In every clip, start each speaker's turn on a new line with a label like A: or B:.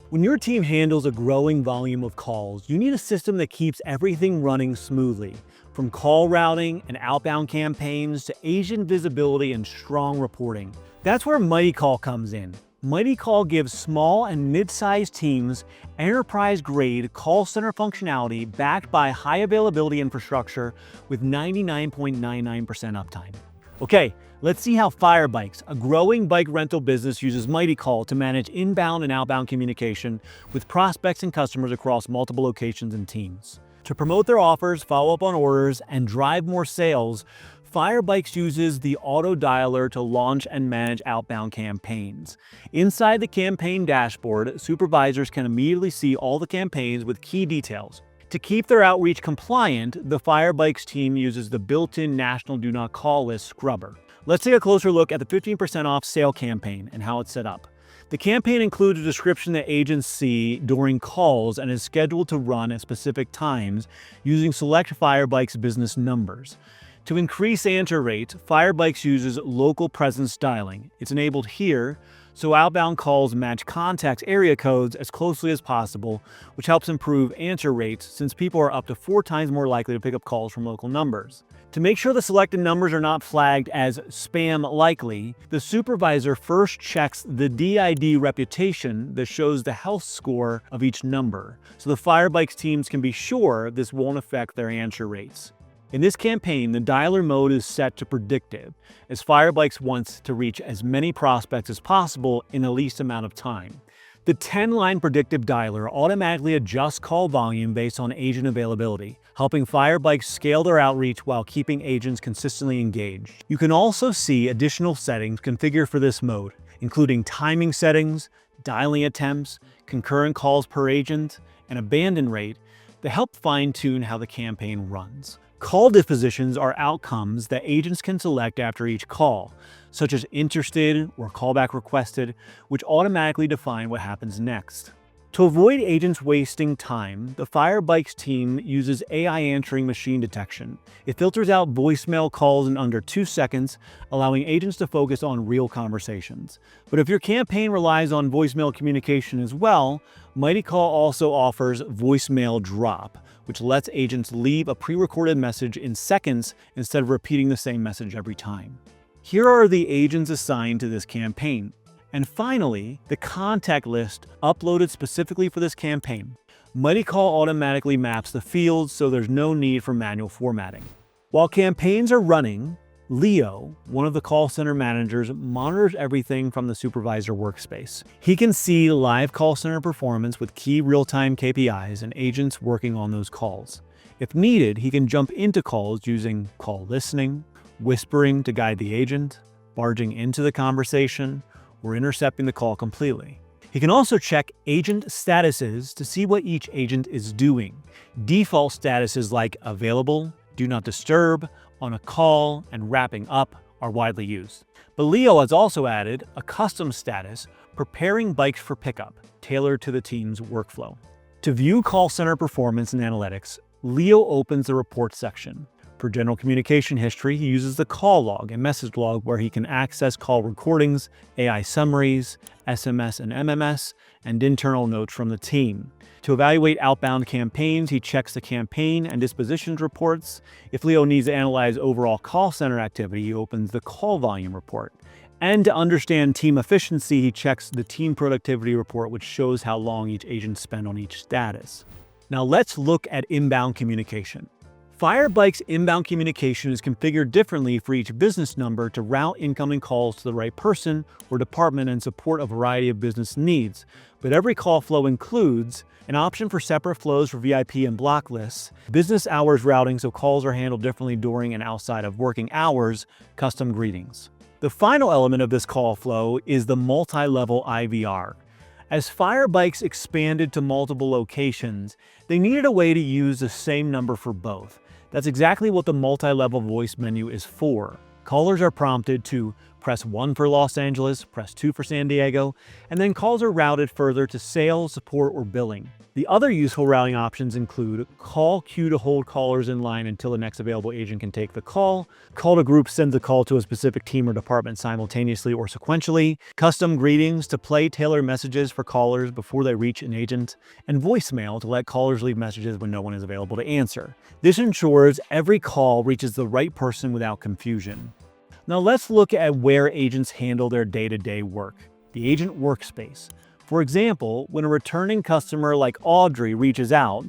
A: When your team handles a growing volume of calls, you need a system that keeps everything running smoothly, from call routing and outbound campaigns to agent visibility and strong reporting. That's where MightyCall comes in. MightyCall gives small and mid-sized teams enterprise-grade call center functionality backed by high availability infrastructure with 99.99% uptime. Okay, let's see how Firebikes, a growing bike rental business, uses MightyCall to manage inbound and outbound communication with prospects and customers across multiple locations and teams. To promote their offers, follow up on orders, and drive more sales, Firebikes uses the auto dialer to launch and manage outbound campaigns. Inside the campaign dashboard, supervisors can immediately see all the campaigns with key details. To keep their outreach compliant, the Firebikes team uses the built-in National Do Not Call List scrubber. Let's take a closer look at the 15% off sale campaign and how it's set up. The campaign includes a description that agents see during calls and is scheduled to run at specific times using select Firebikes business numbers. To increase answer rate, Firebikes uses local presence dialing. It's enabled here, so outbound calls match contact area codes as closely as possible, which helps improve answer rates since people are up to 4 times more likely to pick up calls from local numbers. To make sure the selected numbers are not flagged as spam likely, the supervisor first checks the DID reputation that shows the health score of each number, so the Firebikes teams can be sure this won't affect their answer rates. In this campaign, the dialer mode is set to predictive, as Firebikes wants to reach as many prospects as possible in the least amount of time. The 10-line predictive dialer automatically adjusts call volume based on agent availability, helping Firebikes scale their outreach while keeping agents consistently engaged. You can also see additional settings configured for this mode, including timing settings, dialing attempts, concurrent calls per agent, and abandon rate that help fine-tune how the campaign runs. Call dispositions are outcomes that agents can select after each call, such as interested or callback requested, which automatically define what happens next. To avoid agents wasting time, the Firebikes team uses AI answering machine detection. It filters out voicemail calls in under 2 seconds, allowing agents to focus on real conversations. But if your campaign relies on voicemail communication as well, MightyCall also offers voicemail drop, which lets agents leave a pre-recorded message in seconds instead of repeating the same message every time. Here are the agents assigned to this campaign. And finally, the contact list uploaded specifically for this campaign. MightyCall automatically maps the fields, so there's no need for manual formatting. While campaigns are running, Leo, one of the call center managers, monitors everything from the Supervisor workspace. He can see live call center performance with key real-time KPIs and agents working on those calls. If needed, he can jump into calls using call listening, whispering to guide the agent, barging into the conversation, or intercepting the call completely. He can also check agent statuses to see what each agent is doing. Default statuses like available, do not disturb, on a call, and wrapping up are widely used. But Leo has also added a custom status, preparing bikes for pickup, tailored to the team's workflow. To view call center performance and analytics, Leo opens the report section. For general communication history, he uses the call log and message log where he can access call recordings, AI summaries, SMS and MMS, and internal notes from the team. To evaluate outbound campaigns, he checks the campaign and dispositions reports. If Leo needs to analyze overall call center activity, he opens the call volume report. And to understand team efficiency, he checks the team productivity report, which shows how long each agent spent on each status. Now let's look at inbound communication. Firebikes inbound communication is configured differently for each business number to route incoming calls to the right person or department and support a variety of business needs. But every call flow includes an option for separate flows for VIP and block lists, business hours routing so calls are handled differently during and outside of working hours, custom greetings. The final element of this call flow is the multi-level IVR. As Firebikes expanded to multiple locations, they needed a way to use the same number for both. That's exactly what the multi-level voice menu is for. Callers are prompted to Press 1 for Los Angeles, press 2 for San Diego, and then calls are routed further to sales, support, or billing. The other useful routing options include call queue to hold callers in line until the next available agent can take the call to group sends a call to a specific team or department simultaneously or sequentially, custom greetings to play tailored messages for callers before they reach an agent, and voicemail to let callers leave messages when no one is available to answer. This ensures every call reaches the right person without confusion. Now let's look at where agents handle their day-to-day work. The Agent Workspace. For example, when a returning customer like Audrey reaches out,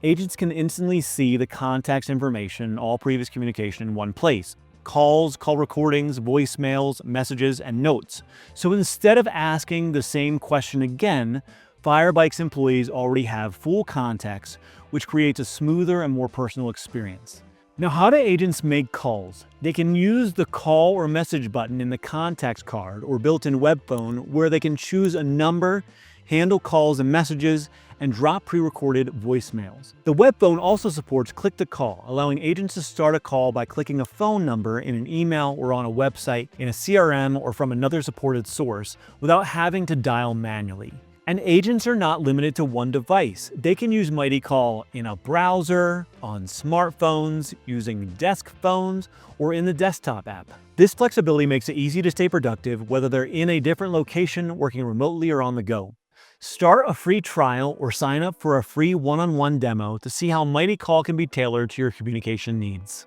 A: agents can instantly see the contact's information, all previous communication in one place. Calls, call recordings, voicemails, messages, and notes. So instead of asking the same question again, Firebike's employees already have full context, which creates a smoother and more personal experience. Now, how do agents make calls? They can use the call or message button in the contacts card or built-in web phone where they can choose a number, handle calls and messages, and drop pre-recorded voicemails. The web phone also supports click-to-call, allowing agents to start a call by clicking a phone number in an email or on a website, in a CRM, or from another supported source without having to dial manually. And agents are not limited to one device. They can use MightyCall in a browser, on smartphones, using desk phones, or in the desktop app. This flexibility makes it easy to stay productive whether they're in a different location, working remotely, or on the go. Start a free trial or sign up for a free one-on-one demo to see how MightyCall can be tailored to your communication needs.